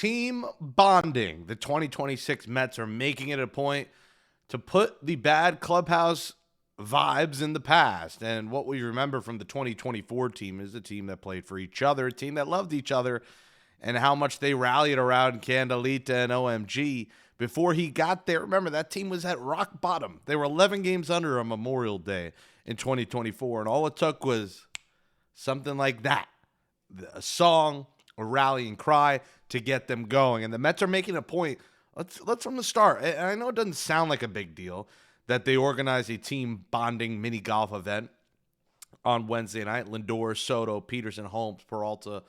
team bonding. The 2026 Mets are making it a point to put the bad clubhouse vibes in the past. And what we remember from the 2024 team is a team that played for each other, a team that loved each other, and how much they rallied around Candelita and OMG before he got there. Remember, that team was at rock bottom. They were 11 games under on Memorial Day in 2024, and all it took was something like that, a song, a rallying cry to get them going. And the Mets are making a point. Let's from the start. And I know it doesn't sound like a big deal that they organize a team bonding mini golf event on Wednesday night. Lindor, Soto, Peterson, Holmes, Peralta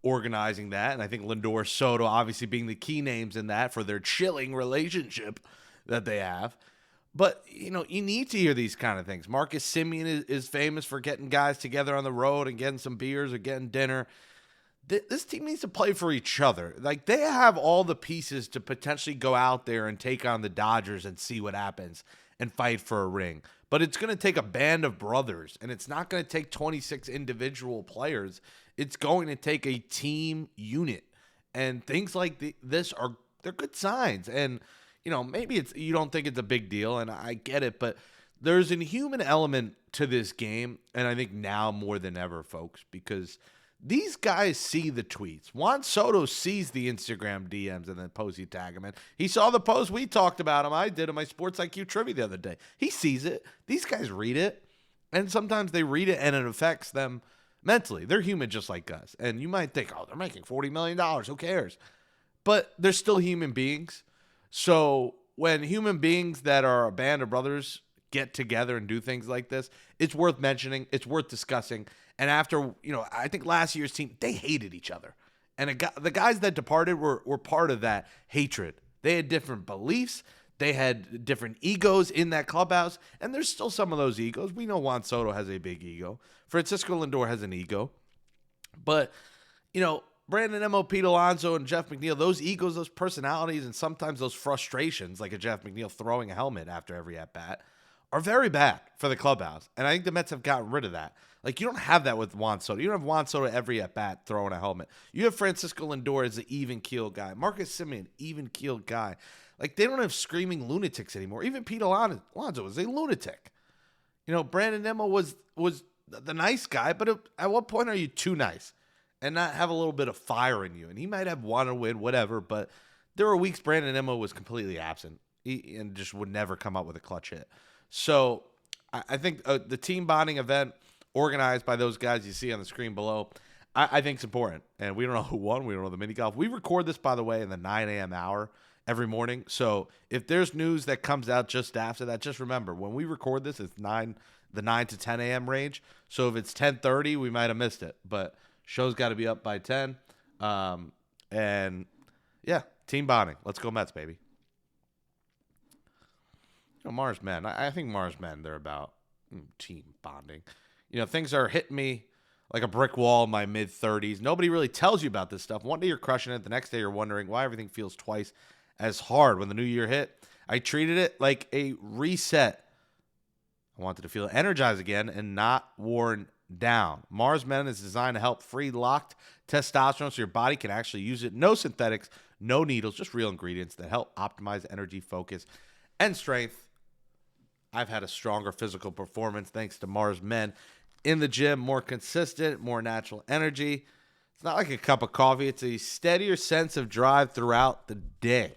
organizing that. And I think Lindor, Soto obviously being the key names in that for their chilling relationship that they have. But, you need to hear these kind of things. Marcus Semien is famous for getting guys together on the road and getting some beers or getting dinner. This team needs to play for each other. Like, they have all the pieces to potentially go out there and take on the Dodgers and see what happens and fight for a ring. But it's going to take a band of brothers, and it's not going to take 26 individual players. It's going to take a team unit. And things like this they're good signs. And maybe you don't think it's a big deal, and I get it, but there's an human element to this game, and I think now more than ever, folks, because these guys see the tweets. Juan Soto sees the Instagram DMs and then posts you tag him in. He saw the post we talked about him. I did in my Sports IQ trivia the other day. He sees it. These guys read it, and sometimes they read it, and it affects them mentally. They're human just like us, and you might think, oh, they're making $40 million. Who cares? But they're still human beings. So when human beings that are a band of brothers get together and do things like this, it's worth mentioning. It's worth discussing. And after, I think last year's team, they hated each other. And the guys that departed were part of that hatred. They had different beliefs. They had different egos in that clubhouse. And there's still some of those egos. We know Juan Soto has a big ego. Francisco Lindor has an ego. But, Brandon Nimmo, Pete Alonso, and Jeff McNeil, those egos, those personalities, and sometimes those frustrations, like a Jeff McNeil throwing a helmet after every at-bat, are very bad for the clubhouse. And I think the Mets have gotten rid of that. Like, you don't have that with Juan Soto. You don't have Juan Soto every at-bat throwing a helmet. You have Francisco Lindor as an even-keeled guy. Marcus Semien, even-keeled guy. Like, they don't have screaming lunatics anymore. Even Pete Alonso was a lunatic. Brandon Nimmo was the nice guy, but at what point are you too nice and not have a little bit of fire in you? And he might have won or win, whatever, but there were weeks Brandon Nimmo was completely absent and just would never come up with a clutch hit. So I think the team bonding event organized by those guys you see on the screen below, I think it's important. And we don't know who won. We don't know the mini golf. We record this, by the way, in the 9 a.m. hour every morning. So if there's news that comes out just after that, just remember, when we record this, it's the 9 to 10 a.m. range. So if it's 10:30, we might have missed it. But show's got to be up by 10. And, yeah, team bonding. Let's go Mets, baby. Mars Men. I think Mars Men, they're about team bonding. Things are hitting me like a brick wall in my mid-30s. Nobody really tells you about this stuff. One day you're crushing it. The next day you're wondering why everything feels twice as hard when the new year hit. I treated it like a reset. I wanted to feel energized again and not worn down. Mars Men is designed to help free locked testosterone so your body can actually use it. No synthetics, no needles, just real ingredients that help optimize energy, focus, and strength. I've had a stronger physical performance thanks to Mars Men. In the gym, more consistent, more natural energy. It's not like a cup of coffee. It's a steadier sense of drive throughout the day.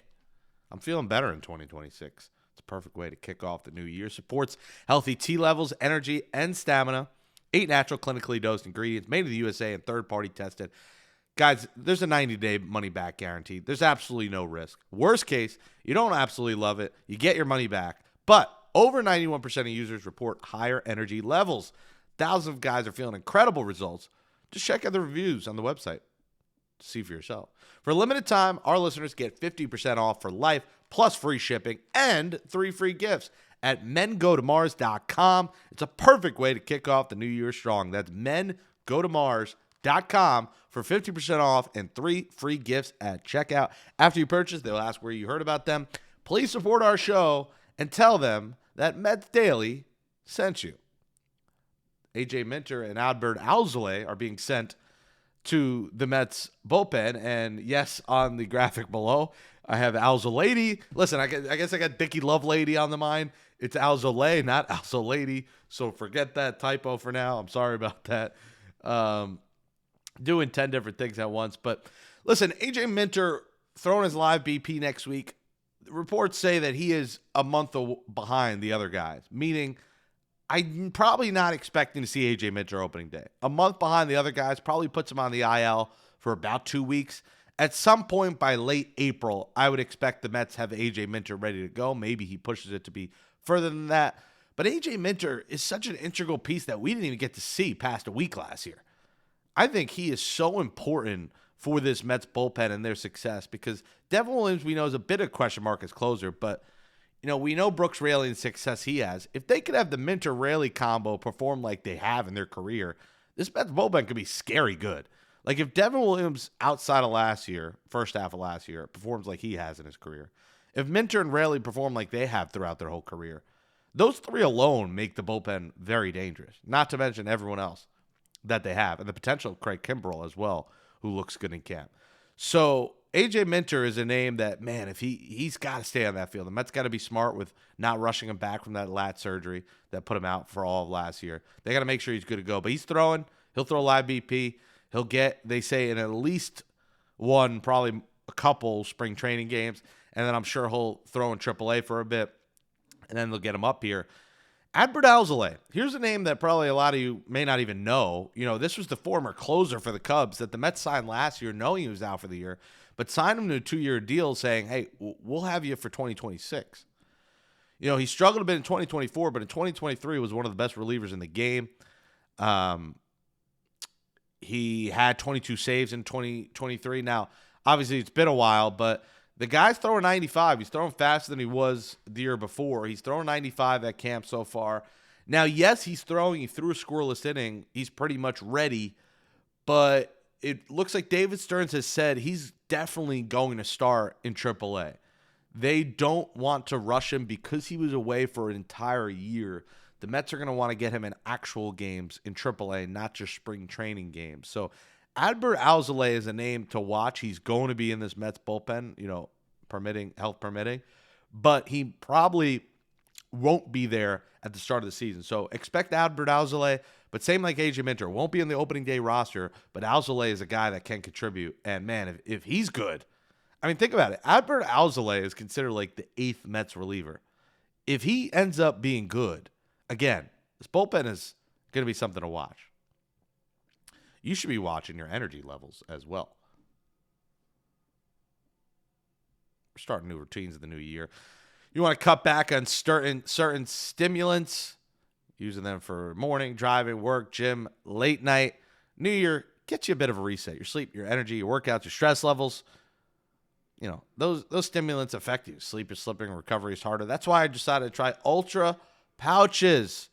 I'm feeling better in 2026. It's a perfect way to kick off the new year. Supports healthy T levels, energy, and stamina. 8 natural, clinically dosed ingredients made in the USA and third-party tested. Guys, there's a 90-day money-back guarantee. There's absolutely no risk. Worst case, you don't absolutely love it. You get your money back. But over 91% of users report higher energy levels. Thousands of guys are feeling incredible results. Just check out the reviews on the website to see for yourself. For a limited time, our listeners get 50% off for life, plus free shipping and 3 free gifts at mengotomars.com. It's a perfect way to kick off the new year strong. That's mengotomars.com for 50% off and 3 free gifts at checkout. After you purchase, they'll ask where you heard about them. Please support our show and tell them that Mets Daily sent you. AJ Minter and Albert Alzolay are being sent to the Mets bullpen. And yes, on the graphic below, I have Alzolady. Listen, I guess I got Dickie Lovelady on the mind. It's Alzolay, not Alzolady. So forget that typo for now. I'm sorry about that. Doing 10 different things at once. But listen, AJ Minter throwing his live BP next week. Reports say that he is a month behind the other guys, meaning I'm probably not expecting to see AJ Minter opening day. A month behind the other guys probably puts him on the IL for about 2 weeks. At some point by late April, I would expect the Mets have AJ Minter ready to go. Maybe he pushes it to be further than that. But AJ Minter is such an integral piece that we didn't even get to see past a week last year. I think he is so important for this Mets bullpen and their success because Devin Williams, we know, is a bit of a question mark as closer, but we know Brooks Raley and the success he has. If they could have the Minter-Raley combo perform like they have in their career, this Mets bullpen could be scary good. Like if Devin Williams outside of last year, first half of last year, performs like he has in his career, if Minter and Raley perform like they have throughout their whole career, those three alone make the bullpen very dangerous, not to mention everyone else that they have, and the potential of Craig Kimbrell as well, who looks good in camp. So AJ Minter is a name that, man, if he's got to stay on that field. The Mets got to be smart with not rushing him back from that lat surgery that put him out for all of last year. They got to make sure he's good to go. But he's throwing. He'll throw live BP. He'll get, they say, in at least one, probably a couple spring training games. And then I'm sure he'll throw in AAA for a bit. And then they'll get him up here. Adbert Alzolay. Here's a name that probably a lot of you may not even know. This was the former closer for the Cubs that the Mets signed last year, knowing he was out for the year, but signed him to a 2-year deal saying, hey, we'll have you for 2026. He struggled a bit in 2024, but in 2023 was one of the best relievers in the game. He had 22 saves in 2023. Now, obviously, it's been a while, but the guy's throwing 95. He's throwing faster than he was the year before. He's throwing 95 at camp so far. Now, yes, he threw a scoreless inning. He's pretty much ready, but it looks like David Stearns has said he's definitely going to start in AAA. They don't want to rush him because he was away for an entire year. The Mets are going to want to get him in actual games in AAA, not just spring training games. So Adbert Alzolay is a name to watch. He's going to be in this Mets bullpen, health permitting, but he probably won't be there at the start of the season. So expect Adbert Alzolay, but same like AJ Minter, won't be in the opening day roster, but Alzolay is a guy that can contribute. And man, if he's good, I mean, think about it. Adbert Alzolay is considered like the 8th Mets reliever. If he ends up being good, again, this bullpen is going to be something to watch. You should be watching your energy levels as well. We're starting new routines in the new year. You want to cut back on certain stimulants, using them for morning, driving, work, gym, late night. New year, get you a bit of a reset. Your sleep, your energy, your workouts, your stress levels. Those stimulants affect you. Sleep is slipping, recovery is harder. That's why I decided to try Ultra Pouches.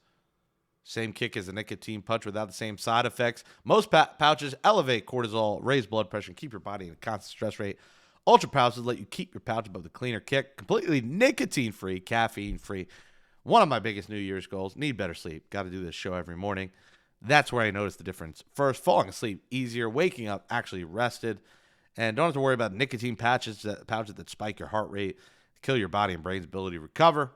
Same kick as a nicotine punch without the same side effects. Most pouches elevate cortisol, raise blood pressure, and keep your body in a constant stress rate. Ultra pouches let you keep your pouch above the cleaner kick. Completely nicotine-free, caffeine-free. One of my biggest New Year's goals, need better sleep. Got to do this show every morning. That's where I noticed the difference. First, falling asleep easier, waking up actually rested, and don't have to worry about nicotine pouches that spike your heart rate, kill your body and brain's ability to recover.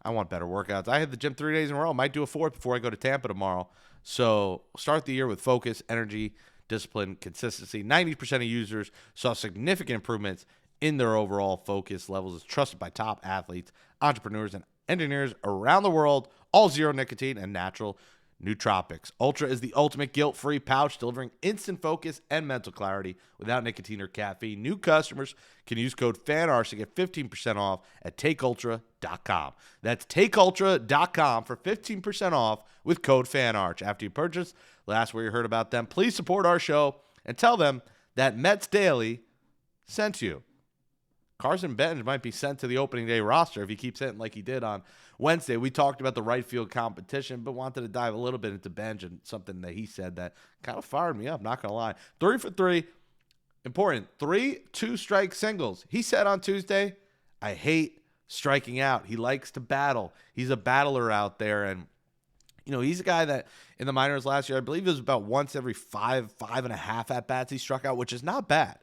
I want better workouts. I hit the gym 3 days in a row. Might do a 4th before I go to Tampa tomorrow. So start the year with focus, energy, discipline, consistency. 90% of users saw significant improvements in their overall focus levels. It's trusted by top athletes, entrepreneurs, and engineers around the world. All zero nicotine and natural nootropics. Ultra is the ultimate guilt-free pouch, delivering instant focus and mental clarity without nicotine or caffeine. New customers can use code FANARCH to get 15% off at takeultra.com. That's takeultra.com for 15% off with code FANARCH. After you purchase, last where you heard about them, please support our show and tell them that Mets Daily sent you. Carson Benge might be sent to the opening day roster if he keeps hitting like he did on Wednesday. We talked about the right field competition, but wanted to dive a little bit into Benge and something that he said that kind of fired me up, not going to lie. 3 for 3. Important. 3 2-strike singles. He said on Tuesday, I hate striking out. He likes to battle. He's a battler out there, and He's a guy that in the minors last year, I believe it was about once every five and a half at bats he struck out, which is not bad.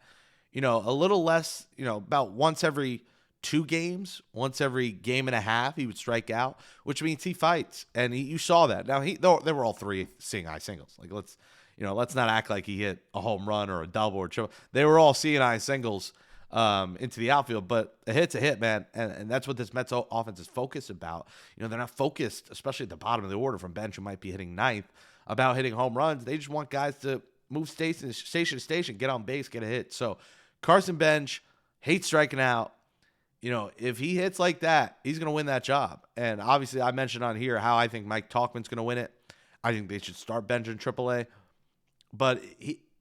A little less, about once every 2 games, once every game and a half, he would strike out, which means he fights. And you saw that. Now, they were all 3 seeing eye singles. Like, let's not act like he hit a home run or a double or triple. They were all seeing eye singles into the outfield, but a hit's a hit, man. And that's what this Mets offense is focused about. They're not focused, especially at the bottom of the order from Bench, who might be hitting ninth, about hitting home runs. They just want guys to move station to station, get on base, get a hit. So Carson Benge hates striking out. If he hits like that, he's going to win that job. And obviously, I mentioned on here how I think Mike Tauchman's going to win it. I think they should start Benge in AAA. But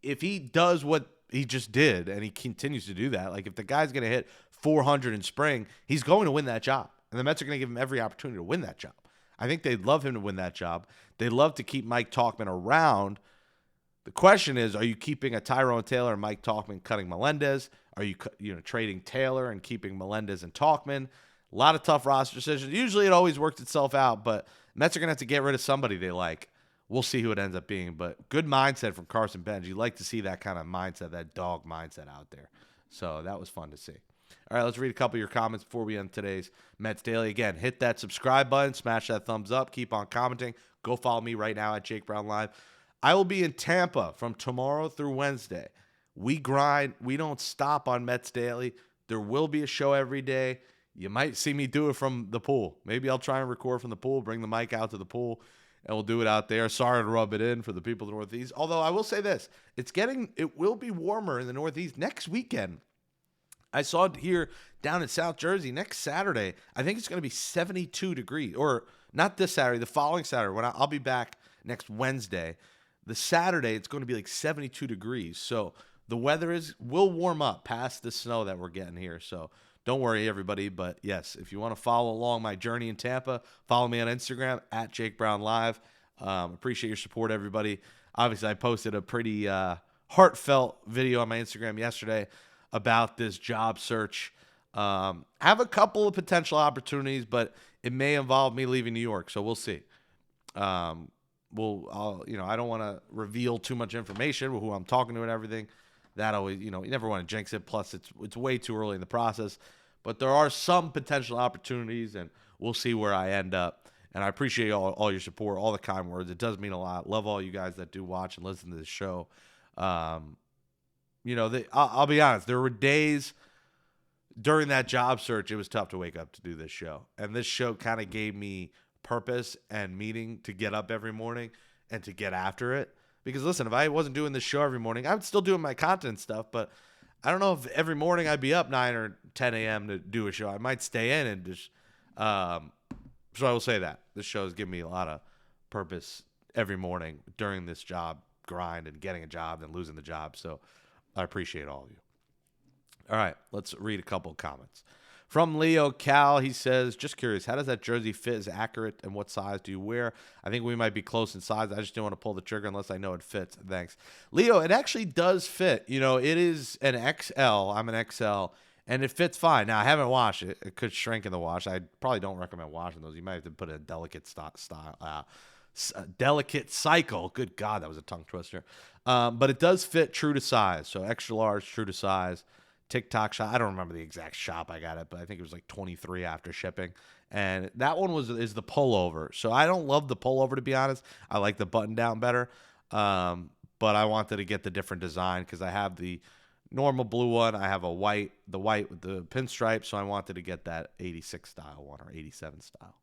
if he does what he just did, and he continues to do that, like if the guy's going to hit 400 in spring, he's going to win that job. And the Mets are going to give him every opportunity to win that job. I think they'd love him to win that job. They'd love to keep Mike Tauchman around. The question is, are you keeping a Tyrone Taylor and Mike Tauchman, cutting Melendez? Are you trading Taylor and keeping Melendez and Tauchman? A lot of tough roster decisions. Usually it always works itself out, but Mets are going to have to get rid of somebody they like. We'll see who it ends up being, but good mindset from Carson Benge. You like to see that kind of mindset, that dog mindset out there. So that was fun to see. All right, let's read a couple of your comments before we end today's Mets Daily. Again, hit that subscribe button, smash that thumbs up, keep on commenting. Go follow me right now at Jake Brown Live. I will be in Tampa from tomorrow through Wednesday. We grind. We don't stop on Mets Daily. There will be a show every day. You might see me do it from the pool. Maybe I'll try and record from the pool, bring the mic out to the pool, and we'll do it out there. Sorry to rub it in for the people in the Northeast. Although I will say this, it will be warmer in the Northeast next weekend. I saw it here down in South Jersey next Saturday. I think it's going to be 72 degrees. Or not this Saturday, the following Saturday. When I'll be back next Wednesday. The Saturday, it's going to be like 72 degrees. So the weather will warm up past the snow that we're getting here. So don't worry, everybody. But yes, if you want to follow along my journey in Tampa, follow me on Instagram at Jake Brown Live. Appreciate your support, everybody. Obviously, I posted a pretty heartfelt video on my Instagram yesterday about this job search. Have a couple of potential opportunities, but it may involve me leaving New York. So we'll see. I don't want to reveal too much information with who I'm talking to and everything. That always, you never want to jinx it. Plus, it's way too early in the process. But there are some potential opportunities, and we'll see where I end up. And I appreciate all your support, all the kind words. It does mean a lot. Love all you guys that do watch and listen to this show. I'll be honest. There were days during that job search, it was tough to wake up to do this show. And this show kind of gave me purpose and meaning to get up every morning and to get after it. Because listen, if I wasn't doing this show every morning, I would still doing my content stuff, but I don't know if every morning I'd be up 9 or 10 a.m. to do a show. I might stay in and just so I will say that this show has given me a lot of purpose every morning during this job grind and getting a job and losing the job. So I appreciate all of you. All right, let's read a couple of comments. From Leo Cal, he says, just curious, how does that jersey fit? Is accurate, and what size do you wear? I think we might be close in size. I just didn't want to pull the trigger unless I know it fits. Thanks. Leo, it actually does fit. It is an XL. I'm an XL, and it fits fine. Now, I haven't washed it. It could shrink in the wash. I probably don't recommend washing those. You might have to put in a delicate delicate cycle. Good God, that was a tongue twister. But it does fit true to size. So extra large, true to size. TikTok shop. I don't remember the exact shop I got it, but I think it was like 23 after shipping. And that one is the pullover. So I don't love the pullover, to be honest. I like the button down better. But I wanted to get the different design because I have the normal blue one. I have the white with the pinstripe. So I wanted to get that 86 style one or 87 style.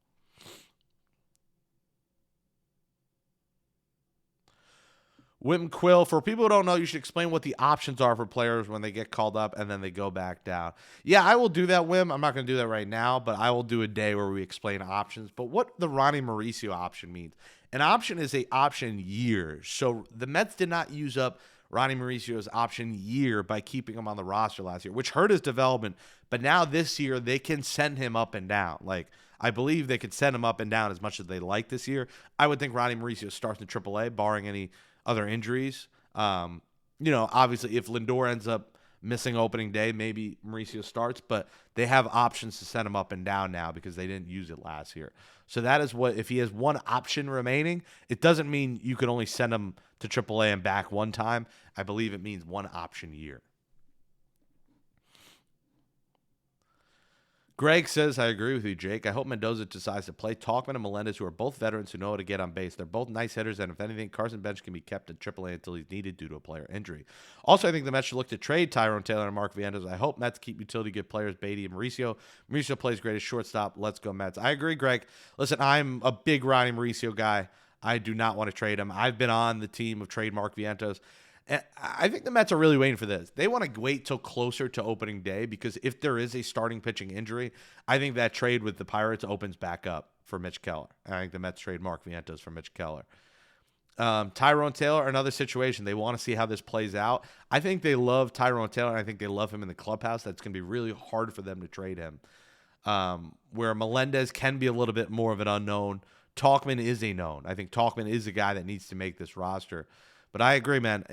Wim Quill, for people who don't know, you should explain what the options are for players when they get called up and then they go back down. Yeah, I will do that, Wim. I'm not going to do that right now, but I will do a day where we explain options. But what the Ronnie Mauricio option means, an option is a option year. So the Mets did not use up Ronnie Mauricio's option year by keeping him on the roster last year, which hurt his development. But now this year, they can send him up and down. Like, I believe they could send him up and down as much as they like this year. I would think Ronnie Mauricio starts in AAA, barring any other injuries. Obviously, if Lindor ends up missing opening day. Maybe Mauricio starts, but they have options to send him up and down now because they didn't use it last year. So that is what, if he has one option remaining, it doesn't mean you can only send him to AAA and back one time. I believe it means one option year. Greg says, I agree with you, Jake. I hope Mendoza decides to play Tauchman and Melendez, who are both veterans who know how to get on base. They're both nice hitters, and if anything, Carson Benge can be kept at AAA until he's needed due to a player injury. Also, I think the Mets should look to trade Tyrone Taylor and Mark Vientos. I hope Mets keep utility good players, Beatty and Mauricio. Mauricio plays great as shortstop. Let's go Mets. I agree, Greg. Listen, I'm a big Ronnie Mauricio guy. I do not want to trade him. I've been on the team of trade Mark Vientos. I think the Mets are really waiting for this. They want to wait till closer to opening day because if there is a starting pitching injury, I think that trade with the Pirates opens back up for Mitch Keller. I think the Mets trade Mark Vientos for Mitch Keller. Tyrone Taylor, another situation. They want to see how this plays out. I think they love Tyrone Taylor, and I think they love him in the clubhouse. That's going to be really hard for them to trade him. Where Melendez can be a little bit more of an unknown. Tauchman is a known. I think Tauchman is a guy that needs to make this roster. But I agree, man.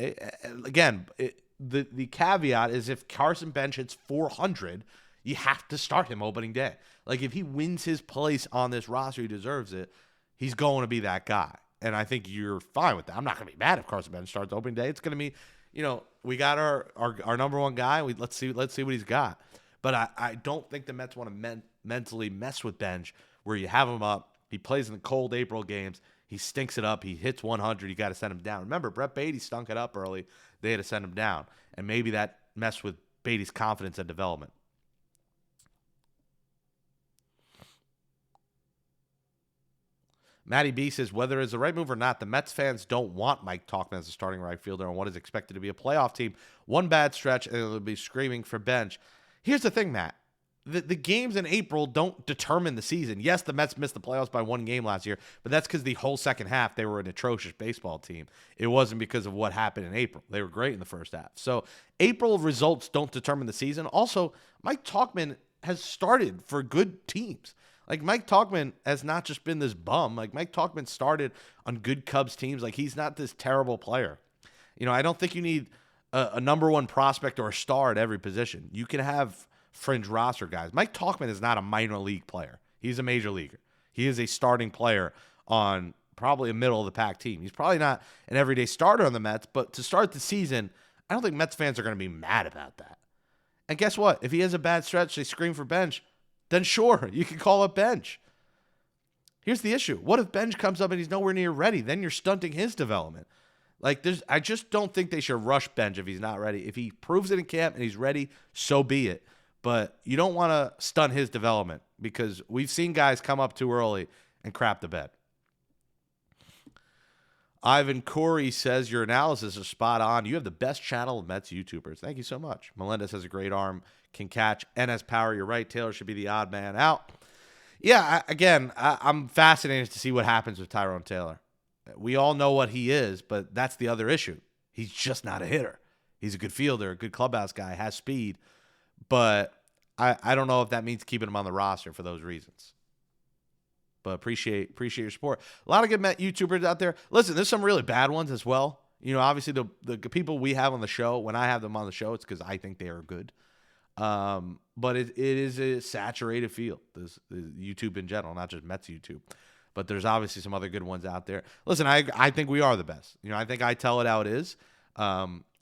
The caveat is if Carson Benge hits 400, you have to start him opening day. Like, if he wins his place on this roster, he deserves it. He's going to be that guy. And I think you're fine with that. I'm not going to be mad if Carson Benge starts opening day. It's going to be, we got our number one guy. Let's see what he's got. But I don't think the Mets want to mentally mess with Benge where you have him up. He plays in the cold April games. He stinks it up. He hits 100. You got to send him down. Remember, Brett Beatty stunk it up early. They had to send him down. And maybe that messed with Beatty's confidence and development. Matty B says, whether it's the right move or not, the Mets fans don't want Mike Tauchman as a starting right fielder on what is expected to be a playoff team. One bad stretch, and they'll be screaming for Benge. Here's the thing, Matt. The games in April don't determine the season. Yes, the Mets missed the playoffs by one game last year, but that's because the whole second half, they were an atrocious baseball team. It wasn't because of what happened in April. They were great in the first half. So April results don't determine the season. Also, Mike Tauchman has started for good teams. Like, Mike Tauchman has not just been this bum. Like, Mike Tauchman started on good Cubs teams. Like, he's not this terrible player. I don't think you need a number one prospect or a star at every position. You can have fringe roster guys. Mike Tauchman is not a minor league player. He's a major leaguer. He is a starting player on probably a middle of the pack team. He's probably not an everyday starter on the Mets, but to start the season, I don't think Mets fans are going to be mad about that. And guess what? If he has a bad stretch, they scream for Benge, then sure, you can call up Benge. Here's the issue. What if Benge comes up and he's nowhere near ready? Then you're stunting his development. I just don't think they should rush Benge if he's not ready. If he proves it in camp and he's ready, so be it. But you don't want to stunt his development because we've seen guys come up too early and crap the bed. Ivan Corey says, your analysis is spot on. You have the best channel of Mets YouTubers. Thank you so much. Melendez has a great arm, can catch, and has power. You're right. Taylor should be the odd man out. Yeah, I'm fascinated to see what happens with Tyrone Taylor. We all know what he is, but that's the other issue. He's just not a hitter. He's a good fielder, a good clubhouse guy, has speed. But I don't know if that means keeping him on the roster for those reasons. But appreciate your support. A lot of good Met YouTubers out there. Listen, there's some really bad ones as well. Obviously the people we have on the show, when I have them on the show, it's because I think they are good. But it is a saturated field. There's YouTube in general, not just Mets YouTube. But there's obviously some other good ones out there. Listen, I think we are the best. I think I tell it how it is.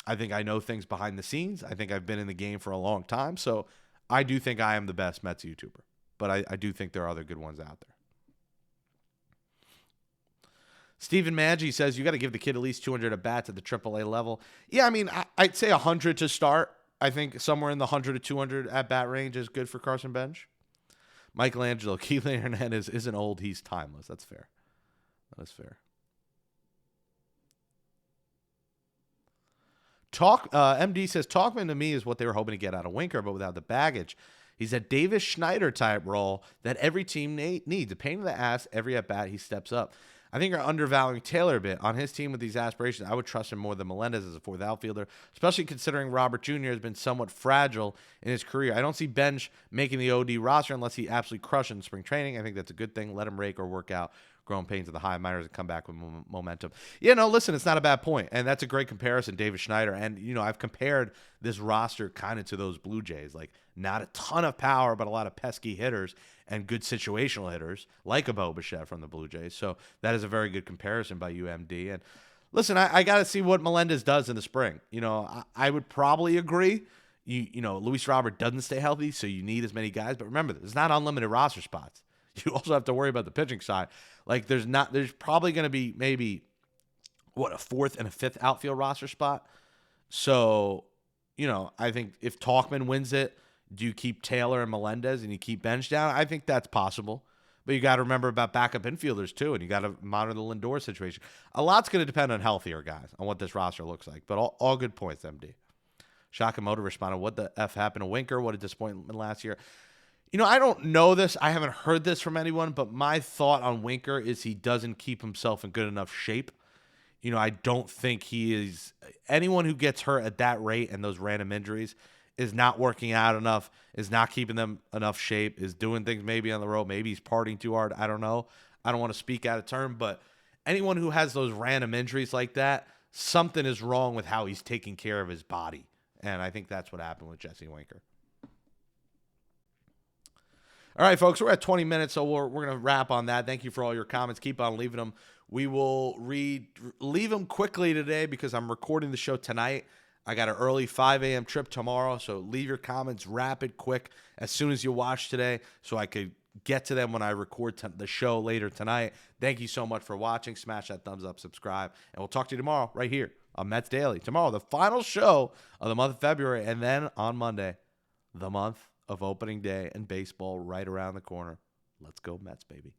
I think I know things behind the scenes. I think I've been in the game for a long time. So I do think I am the best Mets YouTuber. But I do think there are other good ones out there. Stephen Maggi says, you got to give the kid at least 200 at-bats at the AAA level. Yeah, I'd say 100 to start. I think somewhere in the 100 to 200 at-bat range is good for Carson Benge. Michelangelo, Keelan Hernandez isn't old. He's timeless. That's fair. That's fair. MD says, Tauchman to me is what they were hoping to get out of Winker, but without the baggage. He's a Davis Schneider type role that every team needs. A pain in the ass every at-bat he steps up. I think you're undervaluing Taylor a bit. On his team with these aspirations, I would trust him more than Melendez as a fourth outfielder, especially considering Robert Jr. has been somewhat fragile in his career. I don't see Benge making the OD roster unless he absolutely crushes in spring training. I think that's a good thing. Let him rake or work out growing pains of the high minors and come back with momentum. Yeah, no, listen, it's not a bad point, and that's a great comparison, David Schneider. And I've compared this roster kind of to those Blue Jays, like not a ton of power, but a lot of pesky hitters and good situational hitters, like a Bo Bichette from the Blue Jays. So that is a very good comparison by UMD. And listen, I got to see what Melendez does in the spring. I would probably agree. Luis Robert doesn't stay healthy, so you need as many guys. But remember, there's not unlimited roster spots. You also have to worry about the pitching side. Like there's probably going to be maybe a fourth and a fifth outfield roster spot. So, I think if Tauchman wins it, do you keep Taylor and Melendez and you keep Benge down? I think that's possible. But you got to remember about backup infielders too, and you got to monitor the Lindor situation. A lot's going to depend on healthier guys, on what this roster looks like. But all good points, MD. Shakamoto responded, what the F happened to Winker? What a disappointment last year. I don't know this. I haven't heard this from anyone, but my thought on Winker is he doesn't keep himself in good enough shape. I don't think he is – anyone who gets hurt at that rate and those random injuries is not working out enough, is not keeping them enough shape, is doing things maybe on the road. Maybe he's partying too hard. I don't know. I don't want to speak out of turn, but anyone who has those random injuries like that, something is wrong with how he's taking care of his body. And I think that's what happened with Jesse Winker. All right, folks, we're at 20 minutes, so we're going to wrap on that. Thank you for all your comments. Keep on leaving them. We will leave them quickly today because I'm recording the show tonight. I got an early 5 a.m. trip tomorrow, so leave your comments rapid, quick, as soon as you watch today so I could get to them when I record the show later tonight. Thank you so much for watching. Smash that thumbs up, subscribe, and we'll talk to you tomorrow right here on Mets Daily. Tomorrow, the final show of the month of February, and then on Monday, the month of opening day and baseball right around the corner. Let's go Mets, baby.